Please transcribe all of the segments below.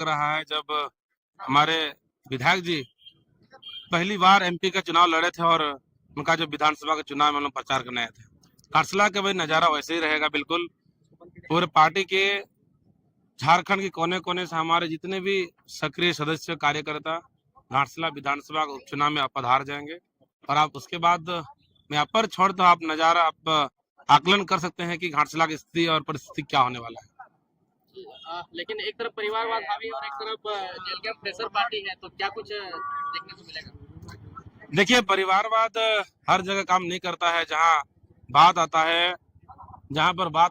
लग रहा है जब हमारे विधायक जी पहली बार एमपी का चुनाव लड़े थे और उनका जो विधानसभा का चुनाव में हम लोग प्रचार करने आए थे। घाटशिला का भाई नजारा वैसे ही रहेगा बिल्कुल। पूरे पार्टी के झारखंड के कोने कोने से हमारे जितने भी सक्रिय सदस्य कार्यकर्ता घाटशिला विधानसभा उपचुनाव में आप पधार जाएंगे और आप उसके बाद मैं आप पर छोड़ तो आप नजारा आप आकलन कर सकते हैं कि घाटशिला की स्थिति और परिस्थिति क्या होने वाला है। लेकिन एक तरफ परिवारवाद हावी और एक तरफ जेल कैंप प्रेशर पार्टी है, तो क्या कुछ देखने को मिलेगा? देखिए, परिवारवाद हर जगह काम नहीं करता है। जहां बात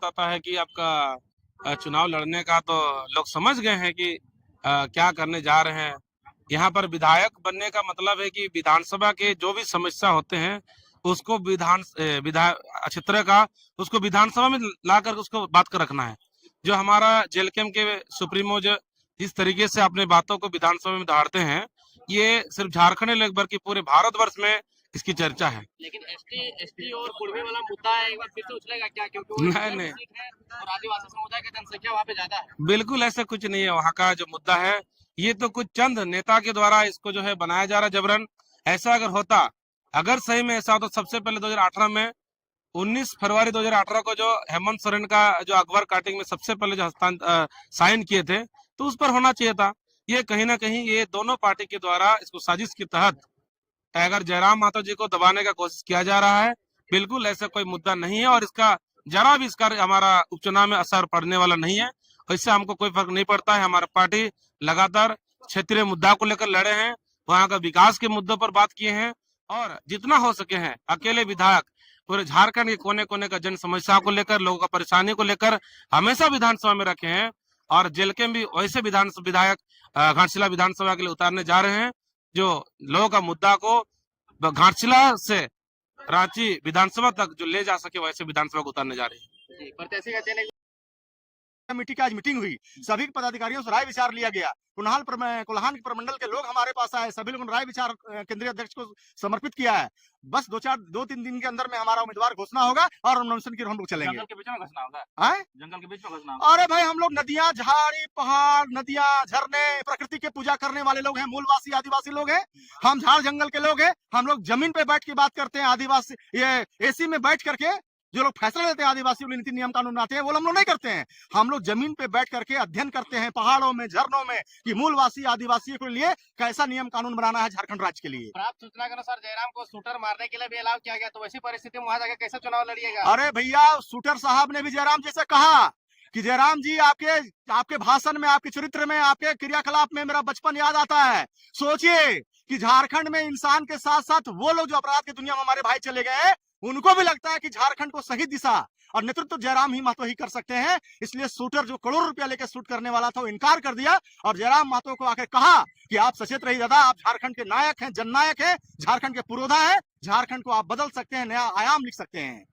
आता है कि आपका चुनाव लड़ने का, तो लोग समझ गए हैं कि क्या करने जा रहे हैं। यहाँ पर विधायक बनने का मतलब है कि विधानसभा के जो भी समस्या होते हैं उसको क्षेत्र का उसको विधानसभा में लाकर उसको बात कर रखना है। जो हमारा जेल कैंप के सुप्रीमो जो जिस तरीके से अपने बातों को विधानसभा में दहाड़ते हैं, ये सिर्फ झारखंड नहीं बल्कि पूरे भारतवर्ष में इसकी चर्चा है। लेकिन एसटी और कुर्मी वाला मुद्दा है, एक बार फिर से उछलेगा क्या? क्योंकि नहीं और आदिवासी समुदाय की जनसंख्या वहाँ पे ज्यादा है। बिल्कुल ऐसा कुछ नहीं है। वहाँ का जो मुद्दा है ये तो कुछ चंद नेता के द्वारा इसको जो है बनाया जा रहा है जबरन। ऐसा अगर सही में ऐसा हो तो सबसे पहले 2018 में 19 फरवरी 2018 को जो हेमंत सोरेन का जो अकबर काटिंग में सबसे पहले जो साइन किए थे, तो उस पर होना चाहिए था। ये कहीं ना कहीं ये दोनों पार्टी के द्वारा इसको साजिश के तहत टाइगर जयराम मातो जी को दबाने का कोशिश किया जा रहा है। बिल्कुल ऐसा कोई मुद्दा नहीं है और इसका जरा भी इसका हमारा उपचुनाव में असर पड़ने वाला नहीं है। इससे हमको कोई फर्क नहीं पड़ता है। हमारा पार्टी लगातार क्षेत्रीय मुद्दा को लेकर लड़े हैं, वहाँ का विकास के मुद्दों पर बात किए हैं और जितना हो सके हैं अकेले विधायक पूरे झारखंड के कोने कोने का जन समस्या को लेकर, लोगों का परेशानी को लेकर हमेशा विधानसभा में रखे हैं। और जेल के भी वैसे विधायक घाटशिला विधानसभा के लिए उतारने जा रहे हैं जो लोगों का मुद्दा को घाटशिला से रांची विधानसभा तक जो ले जा सके, वैसे विधानसभा को उतारने जा रहे हैं। प्रत्याशी का चयन कमेटी की आज मीटिंग हुई, सभी पदाधिकारियों से राय विचार लिया गया। कोल्हान के प्रमंडल के लोग हमारे पास आए, सभी लोगों ने राय विचार केंद्रीय अध्यक्ष को समर्पित किया है। बस 2-3 दिन के अंदर में हमारा उम्मीदवार घोषणा होगा और नॉमिनेशन की हम लोग चलेंगे। जंगल के बीच में घोषणा होगा? जंगल के बीच में घोषणा? अरे भाई, हम लोग नदियां, झाड़ी, पहाड़, नदियां, झरने, प्रकृति के पूजा करने वाले लोग हैं, मूलवासी आदिवासी लोग हैं। हम झाड़ जंगल के लोग हैं। हम लोग जमीन पे बैठ के बात करते हैं। आदिवासी ये एसी में बैठ करके जो लोग फैसला लेते हैं, आदिवासी नीति नियम कानून बनाते हैं, वो हम लोग नहीं करते हैं। हम लोग जमीन पे बैठ करके अध्ययन करते हैं पहाड़ों में, झरनों में, कि मूलवासी आदिवासियों के लिए कैसा नियम कानून बनाना है झारखंड राज्य के लिए। प्राप्त सूचना के अनुसार जयराम को शूटर मारने के लिए भी अलाउ किया गया, तो वैसी परिस्थिति में वहां जाकर कैसे चुनाव लड़िएगा? अरे भैया, शूटर साहब ने भी जयराम जी से कहा कि जयराम जी, आपके भाषण में, आपके चरित्र में, आपके क्रियाकलाप में मेरा बचपन याद आता है। सोचिए कि झारखंड में इंसान के साथ साथ वो लोग जो अपराध की दुनिया में हमारे भाई चले गए, उनको भी लगता है कि झारखंड को सही दिशा और नेतृत्व जयराम ही महतो ही कर सकते हैं। इसलिए शूटर जो करोड़ रुपया लेकर शूट करने वाला था, वो इनकार कर दिया और जयराम महतो को आकर कहा कि आप सचेत रहिए दादा, आप झारखंड के नायक हैं, जननायक हैं, झारखंड के पुरोधा है, झारखंड को आप बदल सकते हैं, नया आयाम लिख सकते हैं।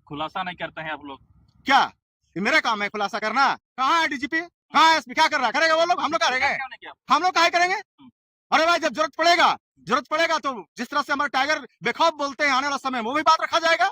खुलासा नहीं करते हैं आप लोग? क्या ये मेरा काम है खुलासा करना? कहाँ है डीजीपी, कहाँ है एसपी? क्या कर रहा है? करेगा वो लोग, हम लोग करेंगे? हम लोग काहे करेंगे? अरे भाई, जब जरूरत पड़ेगा तो जिस तरह से हमारे टाइगर बेखौफ बोलते हैं, आने वाला समय वो भी बात रखा जाएगा।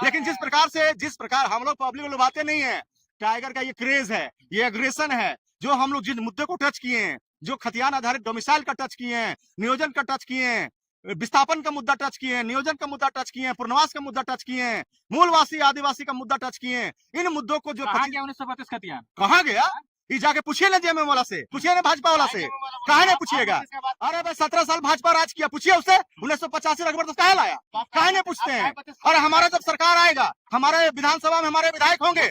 लेकिन जिस प्रकार हम लोग पब्लिक को लुभाते नहीं है, टाइगर का ये क्रेज है, ये एग्रेशन है, जो हम लोग जिन मुद्दे को टच किए हैं, जो खतियान आधारित डोमिसाइल का टच किए हैं, नियोजन का टच किए हैं, विस्थापन का मुद्दा टच किए हैं, नियोजन का मुद्दा टच किए हैं, पुनर्वास का मुद्दा टच किए हैं, मूलवासी आदिवासी का मुद्दा टच किए हैं, इन मुद्दों को जो 1932 खतियान कहाँ गया, ये जाके पूछिए ना जेएमएम वाला से, पूछिए ना भाजपा वाला से, कहा नहीं पूछिएगा? अरे भाई, 17 साल भाजपा राज किया, पूछिए उससे 1985 जबरदस्त कहा लाया, कहा नहीं पूछते हैं? अरे हमारा जब सरकार आएगा, हमारे विधानसभा में हमारे विधायक होंगे,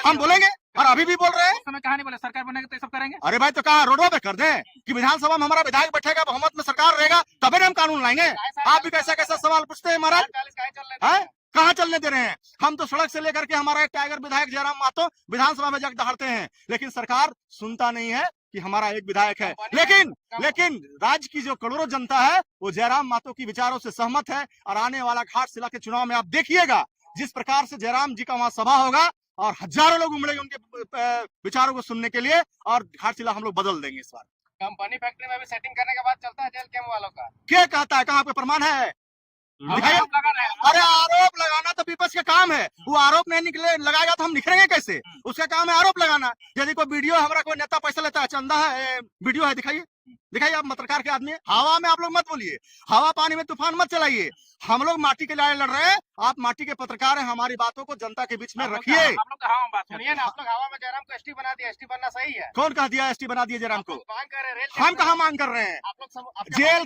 हम बोलेंगे। और अभी भी बोल रहे हैं, कहा नहीं बोले सरकार बनेगा तो सब करेंगे। अरे भाई, तो कहा रोडों पे कर दें कि विधानसभा में हमारा विधायक बैठेगा, बहुमत में सरकार रहेगा, तभी हम कानून लाएंगे। आप भी कैसा कैसा सवाल पूछते हैं महाराज? कहाँ चलने दे रहे हैं? हम तो सड़क से लेकर के हमारा एक टाइगर विधायक जयराम मातो विधानसभा में जाकर दहाड़ते हैं, लेकिन सरकार सुनता नहीं है कि हमारा एक विधायक है। लेकिन राज्य की जो करोड़ों जनता है, वो जयराम मातो की विचारों से सहमत है। और आने वाला घाटशिला के चुनाव में आप देखिएगा, जिस प्रकार से जयराम जी का वहां सभा होगा और हजारों लोग उमड़ेंगे उनके विचारों को सुनने के लिए, और घाटशिला हम लोग बदल देंगे इस बार। कंपनी फैक्ट्री में भी सेटिंग करने का बात चलता है जेल कैंप वालों का। क्या कहता है? कहाँ पे प्रमाण है? अरे आरोप लगाना तो विपक्ष का काम है, वो आरोप नहीं निकले लगाएगा तो हम निखरेंगे कैसे? उसका काम है आरोप लगाना। यदि कोई वीडियो हमारा कोई नेता पैसा लेता है, चंदा है, वीडियो है, दिखाइए दिखाइए, आप पत्रकार के आदमी हैं। हवा में आप लोग मत बोलिए, हवा पानी में तूफान मत चलाइए। हम लोग माटी के लड़ाई लड़ रहे हैं, आप माटी के पत्रकार हैं, हमारी बातों को जनता के बीच में रखिए। आप लोग का हवा में बात सुनिए ना, आप लोग हवा में जयराम को एसटी बना दिया, एसटी बनना सही है? कौन कह दिया एसटी बना दिए जयराम को? मांग कर रहे हैं, हम कहाँ मांग कर रहे हैं? आप लोग जेल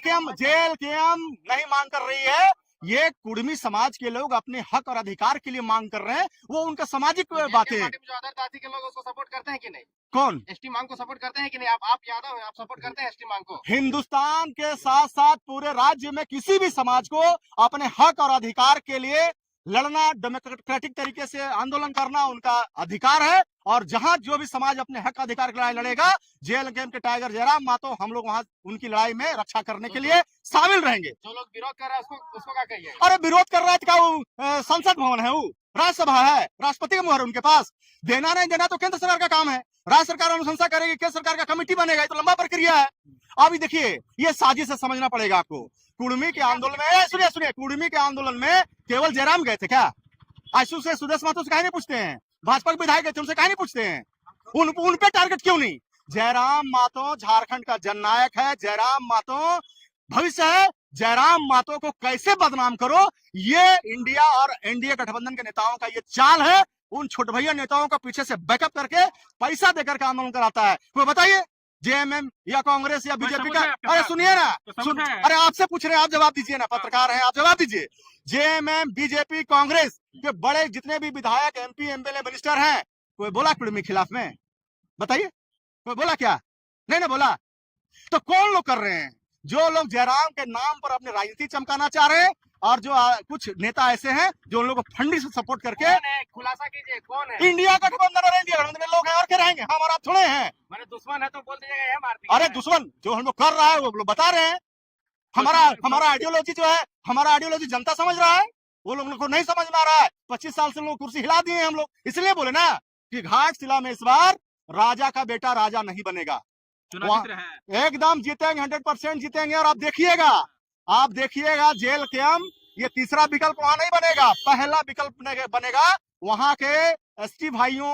के हम नहीं मांग कर रही है, ये कुर्मी समाज के लोग अपने हक और अधिकार के लिए मांग कर रहे हैं, वो उनका सामाजिक बातें। जो अदर जाति के लोग उसको सपोर्ट करते हैं कि नहीं? कौन? एसटी मांग को सपोर्ट करते हैं कि नहीं? आप यादव हैं, आप सपोर्ट करते हैं एसटी मांग को? हिंदुस्तान के साथ साथ पूरे राज्य में किसी भी समाज को अपने हक और अधिकार के लिए लड़ना, डेमोक्रेटिक तरीके से आंदोलन करना उनका अधिकार है। और जहां जो भी समाज अपने हक अधिकार की लड़ाई लड़ेगा, जेल कैंप के टाइगर जयराम मातो, हम लोग वहां उनकी लड़ाई में रक्षा करने के लिए शामिल रहेंगे। जो लोग विरोध कर रहे हैं उसको क्या कहिए? अरे विरोध कर रहा है तो क्या वो संसद भवन है, वो राज्यसभा है, राष्ट्रपति का मुहर उनके पास। देना नहीं देना तो केंद्र सरकार का काम है, राज्य सरकार अनुशंसा करेगी, केंद्र सरकार का कमेटी बनेगा, ये तो लंबा प्रक्रिया है। अभी देखिए, ये साजिश है, समझना पड़ेगा आपको। कुर्मी के आंदोलन में, सुनिए, कुर्मी के आंदोलन में केवल जयराम गए थे क्या? आशु से सुदेश महतो से काहे नहीं पूछते हैं? भाजपा के विधायक गए थे, उनसे काहे नहीं पूछते हैं? उन पे टारगेट क्यों नहीं? जयराम मातो झारखंड का जननायक है, जयराम मातो भविष्य है। जयराम मातो को कैसे बदनाम करो, ये इंडिया और एनडीए गठबंधन के नेताओं का ये चाल है। उन छोटे भैया नेताओं को पीछे से बैकअप करके पैसा देकर के आंदोलन कराता है। कोई बताइए, जेएमएम या कांग्रेस या बीजेपी का? अरे सुनिए ना, अरे आपसे पूछ रहे हैं, आप जवाब दीजिए ना, पत्रकार हैं, आप जवाब दीजिए। जेएमएम, बीजेपी, कांग्रेस के बड़े जितने भी विधायक, एमपी, एमएलए, मिनिस्टर हैं, कोई बोला कुर्मी खिलाफ में? बताइए, कोई बोला क्या? नहीं ना बोला। तो कौन लोग कर रहे हैं? जो लोग जयराम के नाम पर अपनी राजनीति चमकाना चाह रहे हैं, और जो कुछ नेता ऐसे हैं जो उन लोगों को फंडिंग से सपोर्ट करके। खुलासा कीजिए, कौन है? इंडिया गठबंधन और एनडीए गठबंधन में लोग हैं, और क्या रहेंगे? हम और आप थोड़े हैं। मैंने दुश्मन है तो बोल दीजिएगा, ये मार दीजिए। अरे दुश्मन जो हम लोग कर रहा है वो लोग बता रहे हैं। हमारा आइडियोलॉजी जो है, हमारा आइडियोलॉजी जनता समझ रहा है, वो लोग को नहीं समझ में आ रहा है। 25 साल से लोग कुर्सी हिला दिए हम लोग, इसलिए बोले ना कि घाटशिला में इस बार राजा का बेटा राजा नहीं बनेगा। एकदम जीतेंगे, 100% जीतेंगे। और आप देखिएगा जेल कैंप, ये तीसरा विकल्प वहां नहीं बनेगा, पहला विकल्प बनेगा वहां के एसटी भाइयों,